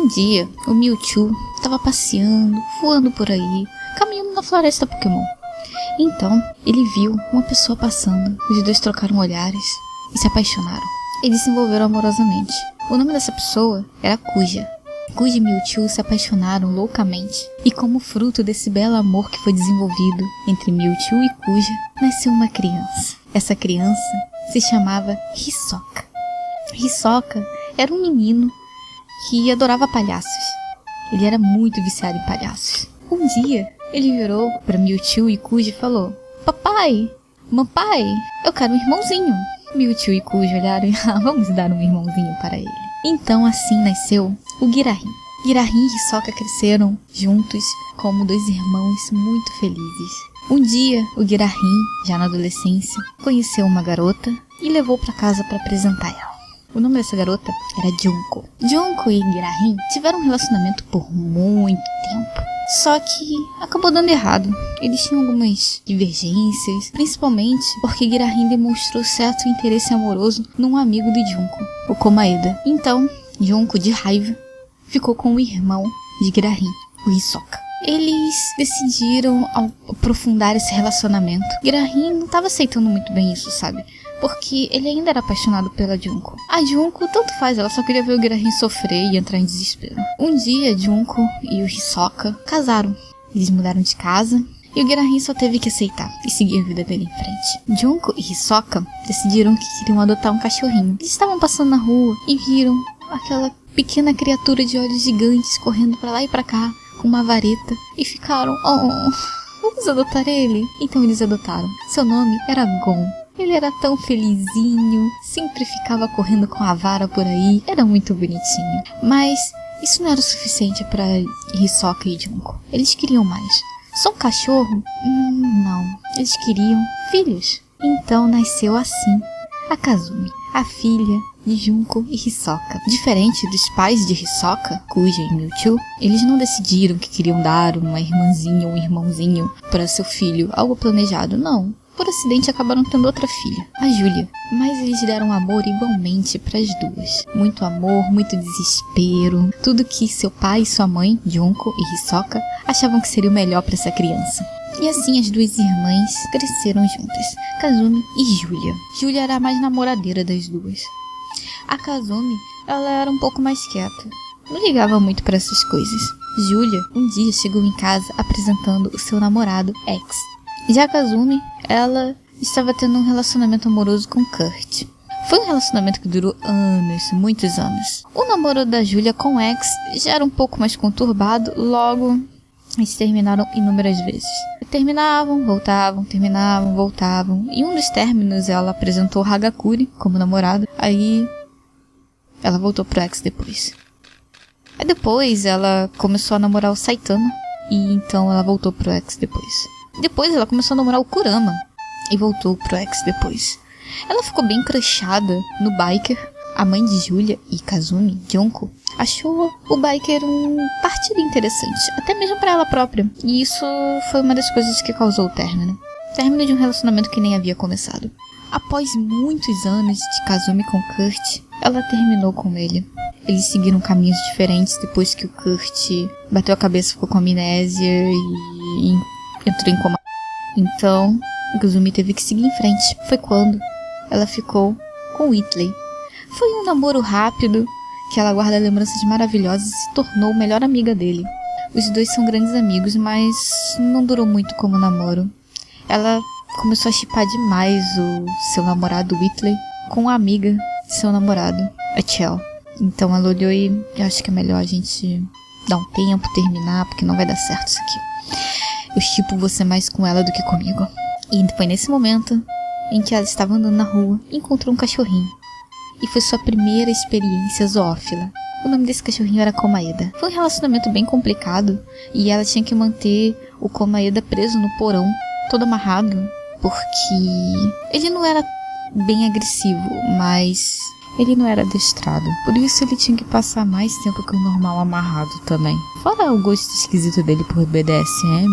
dia, o Mewtwo estava passeando, voando por aí, caminhando na floresta Pokémon. Então, ele viu uma pessoa passando. Os dois trocaram olhares e se apaixonaram. Eles se envolveram amorosamente. O nome dessa pessoa era Kuja. Kuja e Mewtwo se apaixonaram loucamente. E como fruto desse belo amor que foi desenvolvido entre Mewtwo e Kuja, nasceu uma criança. Essa criança se chamava Hisoka. Hisoka era um menino que adorava palhaços. Ele era muito viciado em palhaços. Um dia, ele virou para Mewtwo e Kuja e falou: Papai, mampai, eu quero um irmãozinho. Mewtwo e Kuja olharam e vamos dar um irmãozinho para ele. Então assim nasceu o Girahim. Girahim e Hisoka cresceram juntos como dois irmãos muito felizes. Um dia, o Girahim, já na adolescência, conheceu uma garota e levou para casa para apresentar ela. O nome dessa garota era Junko. Junko e Girahim tiveram um relacionamento por muito tempo. Só que acabou dando errado. Eles tinham algumas divergências, principalmente porque Girahim demonstrou certo interesse amoroso num amigo de Junko, o Komaeda. Então, Junko, de raiva, ficou com o irmão de Girahim, o Hisoka. Eles decidiram aprofundar esse relacionamento. Girahim não estava aceitando muito bem isso, sabe? Porque ele ainda era apaixonado pela Junko. A Junko, tanto faz, ela só queria ver o Girahim sofrer e entrar em desespero. Um dia, Junko e o Hisoka casaram. Eles mudaram de casa e o Girahim só teve que aceitar e seguir a vida dele em frente. Junko e Hisoka decidiram que queriam adotar um cachorrinho. Eles estavam passando na rua e viram aquela pequena criatura de olhos gigantes correndo pra lá e pra cá com uma vareta e ficaram: vamos adotar ele? Então eles adotaram. Seu nome era Gon. Ele era tão felizinho, sempre ficava correndo com a vara por aí, era muito bonitinho. Mas isso não era o suficiente para Hisoka e Junko. Eles queriam mais. Só um cachorro? Não. Eles queriam filhos. Então nasceu assim a Kazumi, a filha de Junko e Hisoka. Diferente dos pais de Hisoka, Kuja e Mewtwo, eles não decidiram que queriam dar uma irmãzinha ou um irmãozinho para seu filho, algo planejado, não. Por acidente acabaram tendo outra filha, a Julia. Mas eles deram amor igualmente para as duas. Muito amor, muito desespero. Tudo que seu pai e sua mãe, Junko e Hisoka, achavam que seria o melhor para essa criança. E assim as duas irmãs cresceram juntas, Kazumi e Julia. Julia era a mais namoradeira das duas. A Kazumi, ela era um pouco mais quieta. Não ligava muito para essas coisas. Julia, um dia chegou em casa apresentando o seu namorado, X. Já a Kazumi, ela estava tendo um relacionamento amoroso com Kurt. Foi um relacionamento que durou anos, muitos anos. O namoro da Julia com X já era um pouco mais conturbado, logo eles terminaram inúmeras vezes. Terminavam, voltavam, terminavam, voltavam. E um dos términos ela apresentou Hagakure como namorado, aí ela voltou pro X depois. Aí depois ela começou a namorar o Saitama, e então ela voltou pro X depois. Depois ela começou a namorar o Kurama e voltou pro X depois. Ela ficou bem crushada no Biker. A mãe de Julia e Kazumi, Junko, achou o Biker um partido interessante, até mesmo para ela própria. E isso foi uma das coisas que causou o término. Término de um relacionamento que nem havia começado. Após muitos anos de Kazumi com Kurt, ela terminou com ele. Eles seguiram caminhos diferentes depois que o Kurt bateu a cabeça, ficou com amnésia e entrou em coma. Então, Kazumi teve que seguir em frente. Foi quando ela ficou com Whitley. Foi um namoro rápido, que ela guarda lembranças maravilhosas e se tornou melhor amiga dele. Os dois são grandes amigos, mas não durou muito como namoro. Ela começou a shippar demais o seu namorado Whitley com a amiga de seu namorado, a Chell. Então ela olhou e eu acho que é melhor a gente dar um tempo, terminar, porque não vai dar certo isso aqui. Eu shippo você mais com ela do que comigo. E foi nesse momento em que ela estava andando na rua e encontrou um cachorrinho. E foi sua primeira experiência zoófila. O nome desse cachorrinho era Komaeda. Foi um relacionamento bem complicado e ela tinha que manter o Komaeda preso no porão, todo amarrado, porque ele não era bem agressivo, mas ele não era adestrado. Por isso ele tinha que passar mais tempo que o normal amarrado também. Fora o gosto esquisito dele por BDSM,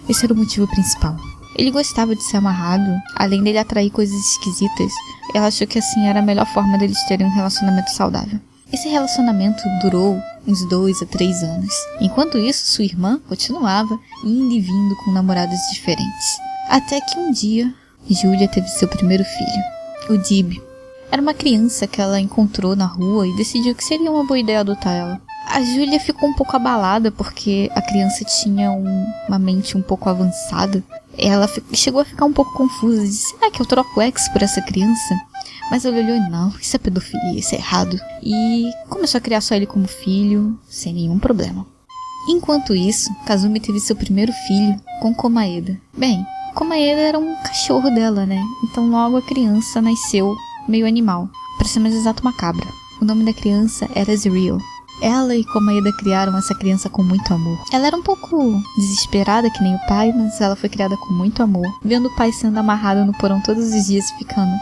esse era o motivo principal. Ele gostava de ser amarrado, além dele atrair coisas esquisitas. Ela achou que assim era a melhor forma deles terem um relacionamento saudável. Esse relacionamento durou uns 2 a 3 anos. Enquanto isso, sua irmã continuava indo e vindo com namorados diferentes. Até que um dia, Julia teve seu primeiro filho, o Dib. Era uma criança que ela encontrou na rua e decidiu que seria uma boa ideia adotar ela. A Julia ficou um pouco abalada porque a criança tinha uma mente um pouco avançada. Ela chegou a ficar um pouco confusa e disse: será que eu troco o X por essa criança? Mas ela olhou e não, isso é pedofilia, isso é errado. E começou a criar só ele como filho, sem nenhum problema. Enquanto isso, Kazumi teve seu primeiro filho com Komaeda. Bem, Komaeda era um cachorro dela, né? Então logo a criança nasceu meio animal, para ser mais exato, uma cabra. O nome da criança era Ezreal. Ela e Komaeda criaram essa criança com muito amor. Ela era um pouco desesperada, que nem o pai, mas ela foi criada com muito amor, vendo o pai sendo amarrado no porão todos os dias, ficando: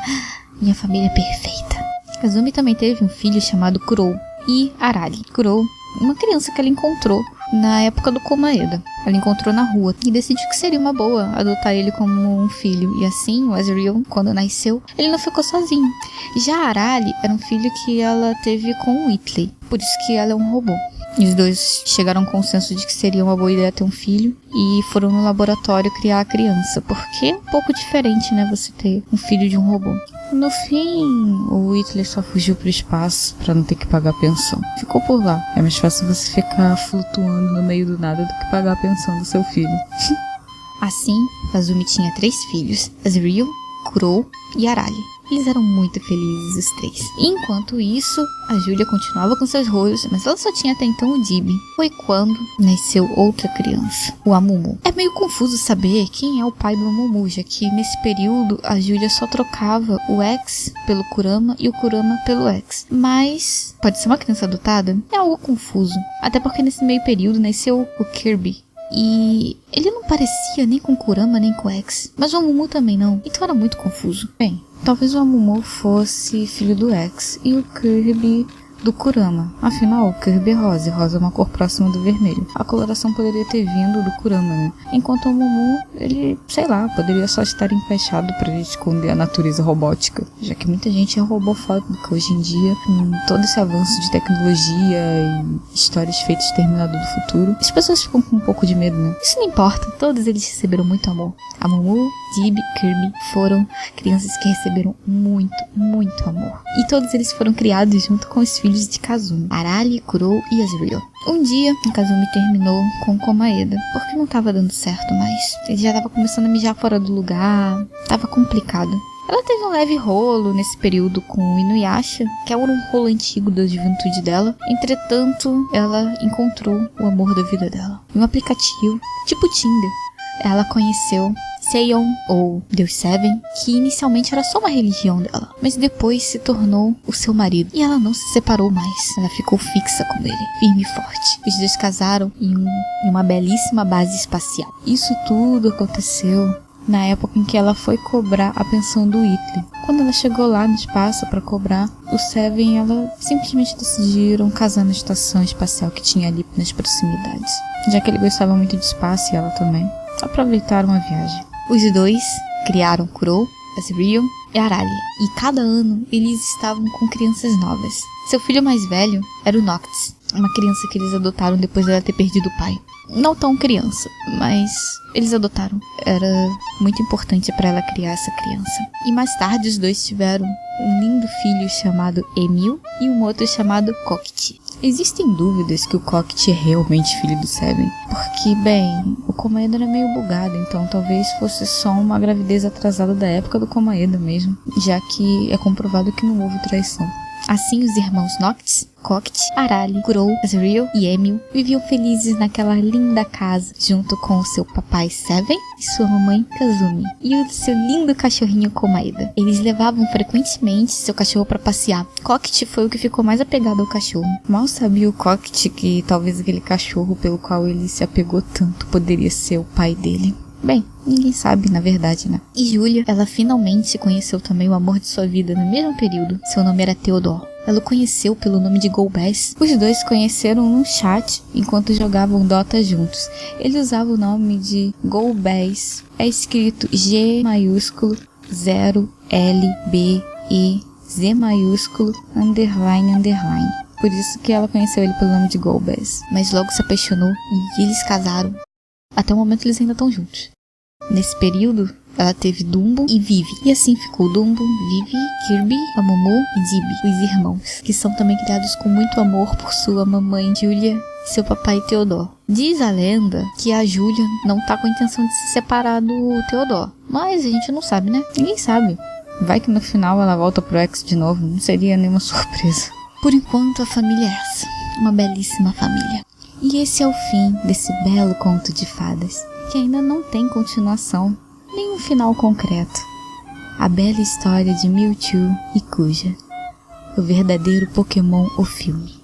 minha família é perfeita. Kazumi também teve um filho chamado Kurou e Arali. Kurou, uma criança que ela encontrou na época do Komaeda. Ela encontrou na rua e decidiu que seria uma boa adotar ele como um filho. E assim, o Ezreal, quando nasceu, ele não ficou sozinho. Já Arali era um filho que ela teve com o Whitley, por isso que ela é um robô. E os dois chegaram a um consenso de que seria uma boa ideia ter um filho e foram no laboratório criar a criança, porque é um pouco diferente, né, você ter um filho de um robô. No fim, o Whitley só fugiu pro espaço pra não ter que pagar pensão. Ficou por lá. É mais fácil você ficar flutuando no meio do nada do que pagar a pensão do seu filho. Assim, Kazumi tinha 3 filhos: Ezreal, Kurou e Arali. Eles eram muito felizes, os 3. Enquanto isso, a Julia continuava com seus rolos, mas ela só tinha até então o Dib. Foi quando nasceu outra criança, o Amumu. É meio confuso saber quem é o pai do Amumu, já que nesse período a Julia só trocava o X pelo Kurama e o Kurama pelo X. Mas pode ser uma criança adotada? É algo confuso. Até porque nesse meio período nasceu o Kirby. E ele não parecia nem com Kurama nem com X, mas o Amumu também não, então era muito confuso. Bem, talvez o Amumu fosse filho do X e o Kirby do Kurama. Afinal, o Kirby é rosa, e rosa é uma cor próxima do vermelho. A coloração poderia ter vindo do Kurama, né? Enquanto o Amumu, ele, sei lá, poderia só estar encaixado para esconder a natureza robótica, já que muita gente é robofóbica hoje em dia, com todo esse avanço de tecnologia e histórias feitas de Exterminador do Futuro. As pessoas ficam com um pouco de medo, né? Isso não importa, todos eles receberam muito amor. Amumu, Dib, Kirby foram crianças que receberam muito, muito amor. E todos eles foram criados junto com os filhos de Kazumi, Arali, Kurou e Ezreal. Um dia, Kazumi terminou com Komaeda, porque não tava dando certo mais. Ele já tava começando a mijar fora do lugar, tava complicado. Ela teve um leve rolo nesse período com o Inuyasha, que era um rolo antigo da juventude dela. Entretanto, ela encontrou o amor da vida dela em um aplicativo tipo Tinder. Ela conheceu Seion, ou Deus Seven, que inicialmente era só uma religião dela, mas depois se tornou o seu marido. E ela não se separou mais, ela ficou fixa com ele, firme e forte. Os dois casaram em uma belíssima base espacial. Isso tudo aconteceu na época em que ela foi cobrar a pensão do Whitley. Quando ela chegou lá no espaço para cobrar, o Seven e ela simplesmente decidiram casar na estação espacial que tinha ali nas proximidades. Já que ele gostava muito de espaço e ela também, aproveitaram a viagem. Os dois criaram Kurou, Ezreal e Arali, e cada ano eles estavam com crianças novas. Seu filho mais velho era o Noctis, uma criança que eles adotaram depois dela ter perdido o pai. Não tão criança, mas eles adotaram. Era muito importante para ela criar essa criança. E mais tarde os dois tiveram um lindo filho chamado Emil e um outro chamado Kokiti. Existem dúvidas que o Kokiti é realmente filho do Seven, porque, bem, o Komaeda era meio bugado, então talvez fosse só uma gravidez atrasada da época do Komaeda mesmo, já que é comprovado que não houve traição. Assim, os irmãos Noctis, Kokiti, Arali, Kurou, Ezreal e Emil viviam felizes naquela linda casa, junto com o seu papai Seven e sua mamãe Kazumi, e o seu lindo cachorrinho Komaeda. Eles levavam frequentemente seu cachorro para passear. Kokiti foi o que ficou mais apegado ao cachorro. Mal sabia o Kokiti que talvez aquele cachorro pelo qual ele se apegou tanto poderia ser o pai dele. Bem, ninguém sabe, na verdade, né? E Julia, ela finalmente conheceu também o amor de sua vida no mesmo período. Seu nome era Theodore. Ela o conheceu pelo nome de Golbez. Os dois se conheceram num chat enquanto jogavam Dota juntos. Ele usava o nome de Golbez. É escrito G maiúsculo 0 L B E Z maiúsculo underline underline. Por isso que ela conheceu ele pelo nome de Golbez. Mas logo se apaixonou e eles casaram. Até o momento eles ainda estão juntos. Nesse período, ela teve Dumbo e Vivi. E assim ficou Dumbo, Vivi, Kirby, Amumu e Dibi, os irmãos, que são também criados com muito amor por sua mamãe Julia e seu papai Theodore. Diz a lenda que a Julia não tá com a intenção de se separar do Theodore. Mas a gente não sabe, né? Ninguém sabe. Vai que no final ela volta pro ex de novo, não seria nenhuma surpresa. Por enquanto a família é essa, uma belíssima família. E esse é o fim desse belo conto de fadas, que ainda não tem continuação, nem um final concreto. A bela história de Mewtwo e Kuja, o verdadeiro Pokémon o filme.